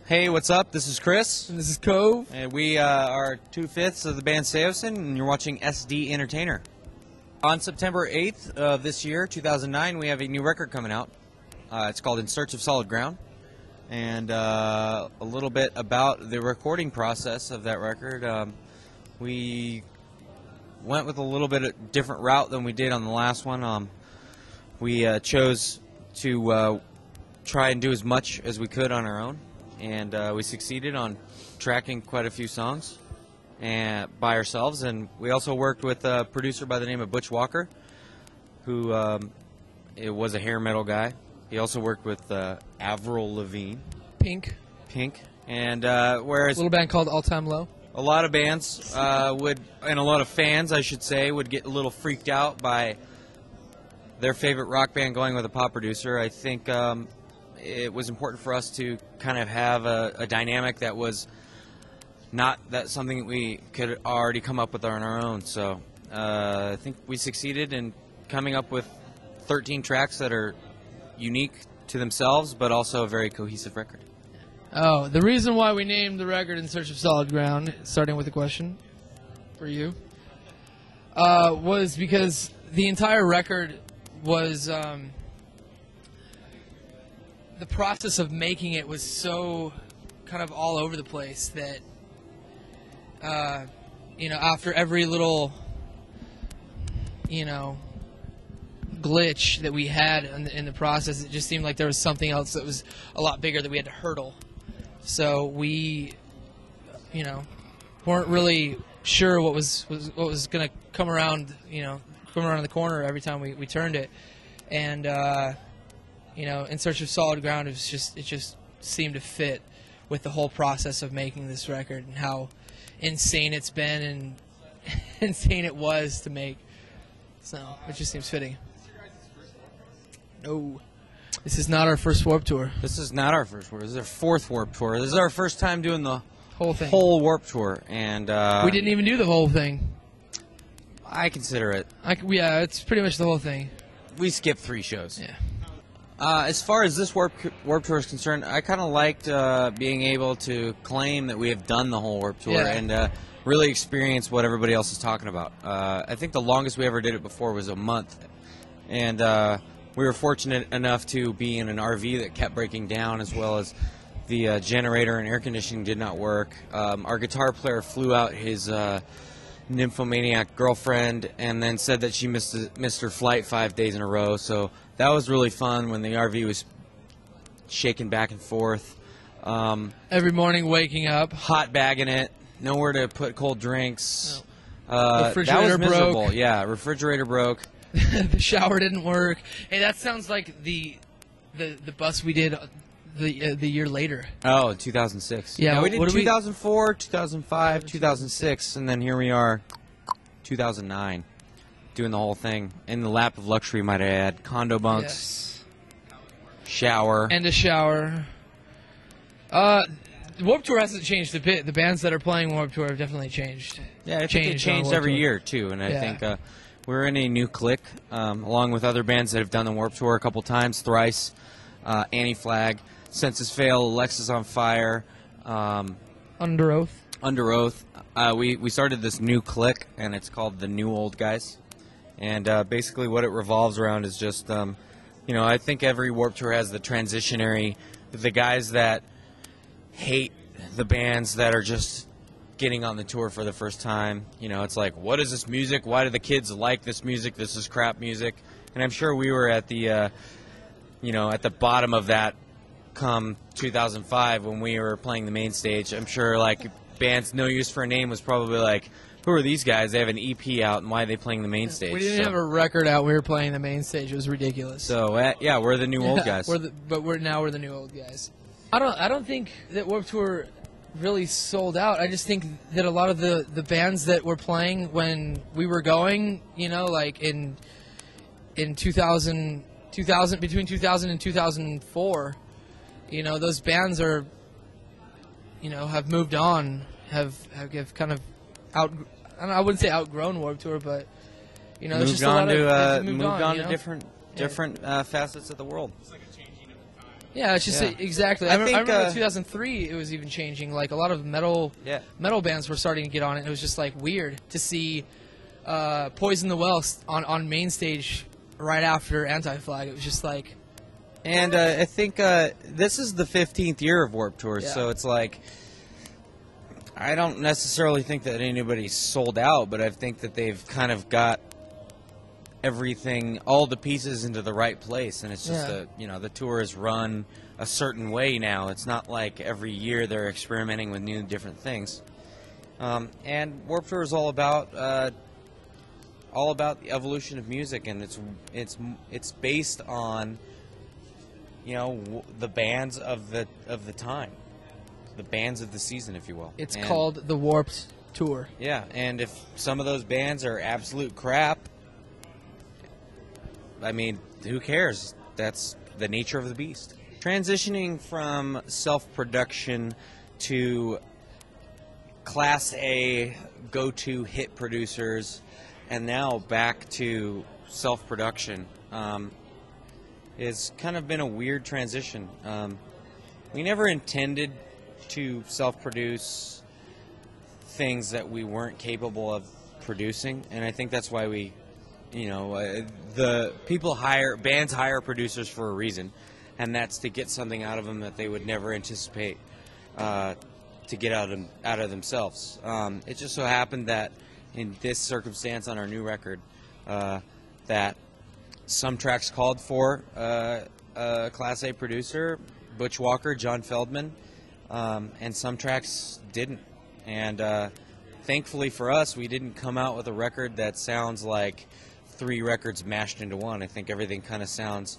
Hey, what's up? This is Chris. And this is Cove. And we are 2/5 of the band Saosin, and you're watching SD Entertainer. On September 8th of this year, 2009, we have a new record coming out. It's called In Search of Solid Ground. And a little bit about the recording process of that record. We went with a little bit of different route than we did on the last one. We chose to try and do as much as we could on our own. And we succeeded on tracking quite a few songs by ourselves. And we also worked with a producer by the name of Butch Walker, who was a hair metal guy. He also worked with Avril Lavigne. Pink. And whereas A little band called All Time Low. a lot of bands and a lot of fans, I should say, would get a little freaked out by their favorite rock band going with a pop producer. I think it was important for us to kind of have a dynamic that was not that something that we could already come up with on our own. So I think we succeeded in coming up with 13 tracks that are unique to themselves, but also a very cohesive record. Oh, the reason why we named the record In Search of Solid Ground, starting with a question for you, was because the entire record was... the process of making it was so kind of all over the place that, after every little, glitch that we had in the process, it just seemed like there was something else that was a lot bigger that we had to hurdle. So we, weren't really sure what was going to come around, come around the corner every time we turned it. And, In Search of Solid Ground, it just seemed to fit with the whole process of making this record and how insane it's been and insane it was to make. So it just seems fitting. No, this is not our first Warped Tour. This is not our first Warped Tour. This is our fourth Warped Tour. This is our first time doing the whole thing, whole Warped Tour, and we didn't even do the whole thing. I consider it. Yeah, it's pretty much the whole thing. We skipped 3 shows. Yeah. As far as this Warped Tour is concerned, I kind of liked being able to claim that we have done the whole Warped Tour and really experience what everybody else is talking about. I think the longest we ever did it before was a month, and we were fortunate enough to be in an RV that kept breaking down, as well as the generator and air conditioning did not work. Our guitar player flew out his nymphomaniac girlfriend and then said that she missed her flight 5 days in a row. So that was really fun when the RV was shaking back and forth. Every morning waking up, hot bagging it, nowhere to put cold drinks. No. Refrigerator that was miserable. broke. Yeah, refrigerator broke. The shower didn't work. Hey, that sounds like the bus we did the year later. Oh, 2006. Yeah, we did 2004, 2005, 2006, and then here we are, 2009, doing the whole thing in the lap of luxury. Might I add, condo bunks, shower, and a shower. Warped Tour hasn't changed a bit. The bands that are playing Warped Tour have definitely changed. Yeah, I think it changed every year too, and I think we're in a new clique, along with other bands that have done the Warped Tour a couple times: Thrice, Anti-Flag, Census Fail, Alexis on Fire, Under Oath. We started this new clique, and it's called the New Old Guys. And basically what it revolves around is just, I think every Warped Tour has the transitionary, the guys that hate the bands that are just getting on the tour for the first time. It's like, what is this music? Why do the kids like this music? This is crap music. And I'm sure we were at the, at the bottom of that come 2005 when we were playing the main stage. I'm sure, bands No Use for a Name was probably like, who are these guys? They have an EP out, and why are they playing the main stage? We didn't have a record out. We were playing the main stage. It was ridiculous. So we're the new old guys. We're the new old guys. I don't think that Warped Tour really sold out. I just think that a lot of the bands that were playing when we were going, in 2000 between 2000 and 2004, those bands are, have moved on, have kind of I wouldn't say outgrown Warped Tour, but it's just moved on to different facets of the world. It's like a changing of the time. Yeah, it's just exactly. I I think, remember in 2003 it was even changing. Like a lot of metal bands were starting to get on it. It was just like weird to see Poison the Well on main stage right after Anti-Flag. It was just like. And I think this is the 15th year of Warped Tour, so it's like I don't necessarily think that anybody's sold out, but I think that they've kind of got everything, all the pieces into the right place, and it's just the tour is run a certain way now. It's not like every year they're experimenting with new different things. And Warped Tour is all about the evolution of music, and it's based on the bands of the time, the bands of the season, if you will. It's called the Warped Tour. Yeah, and if some of those bands are absolute crap, I mean, who cares? That's the nature of the beast. Transitioning from self-production to Class A go-to hit producers, and now back to self-production, has kind of been a weird transition. We never intended to self-produce things that we weren't capable of producing, and I think that's why we, the bands hire producers for a reason, and that's to get something out of them that they would never anticipate to get out of themselves. It just so happened that in this circumstance on our new record, that some tracks called for a Class A producer, Butch Walker, John Feldman, and some tracks didn't. And thankfully for us, we didn't come out with a record that sounds like 3 records mashed into one. I think everything kind of sounds,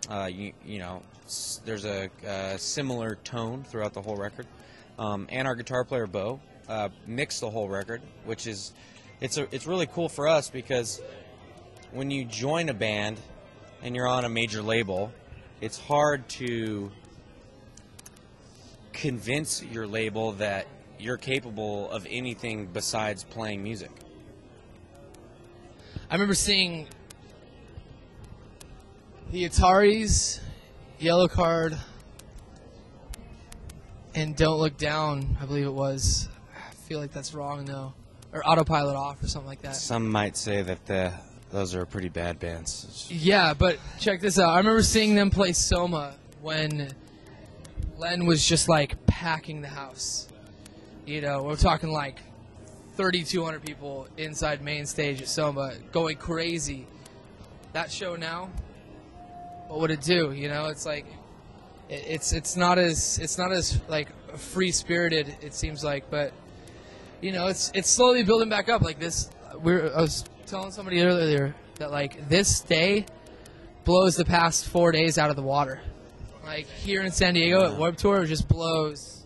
there's a similar tone throughout the whole record. And our guitar player, Bo, mixed the whole record, which is, it's really cool for us because when you join a band and you're on a major label, it's hard to convince your label that you're capable of anything besides playing music. I remember seeing the Ataris, Yellow Card, and Don't Look Down, I believe it was. I feel like that's wrong, though. Or Autopilot Off or something like that. Some might say that those are pretty bad bands. Yeah, but check this out. I remember seeing them play Soma when Len was just like packing the house. We're talking like 3,200 people inside main stage at Soma, going crazy. That show now, what would it do? It's like it's not as like free spirited, it seems like, but it's slowly building back up. Like this, I was telling somebody earlier that like this day blows the past 4 days out of the water. Like here in San Diego at Warped Tour, it just blows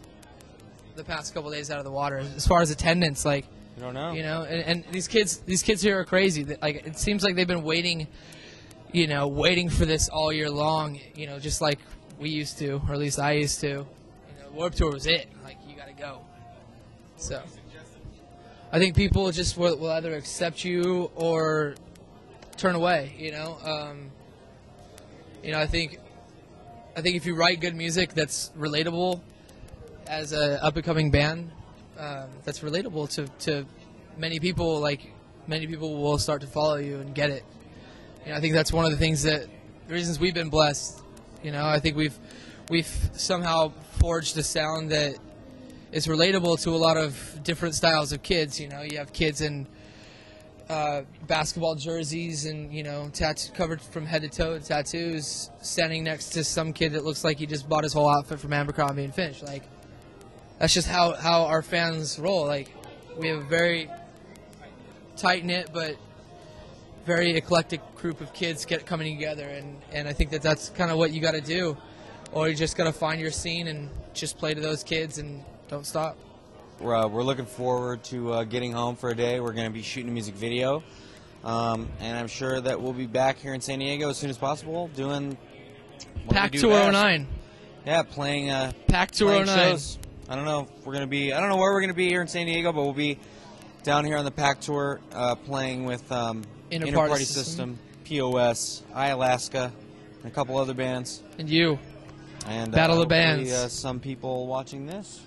the past couple days out of the water as far as attendance. Like you don't know, and these kids here are crazy. Like it seems like they've been waiting for this all year long. Just like we used to, or at least I used to. Warped Tour was it. Like you got to go. So I think people just will either accept you or turn away. I think if you write good music that's relatable as an up-and-coming band, that's relatable to many people, like many people will start to follow you and get it. I think that's one of the reasons we've been blessed. I think we've somehow forged a sound that is relatable to a lot of different styles of kids. You have kids in basketball jerseys and covered from head to toe in tattoos, standing next to some kid that looks like he just bought his whole outfit from Abercrombie and Fitch. Like that's just how our fans roll. Like we have a very tight knit but very eclectic group of kids coming together, and I think that's kind of what you got to do, or you just got to find your scene and just play to those kids and don't stop. We're looking forward to getting home for a day. We're going to be shooting a music video, and I'm sure that we'll be back here in San Diego as soon as possible doing Pack Tour 09. Yeah, playing Pack Tour 09 shows. I don't know where we're going to be here in San Diego, but we'll be down here on the Pack Tour playing with Interparty System, POS, Alaska, and a couple other bands. And you. And Battle of the hopefully, Bands. some people watching this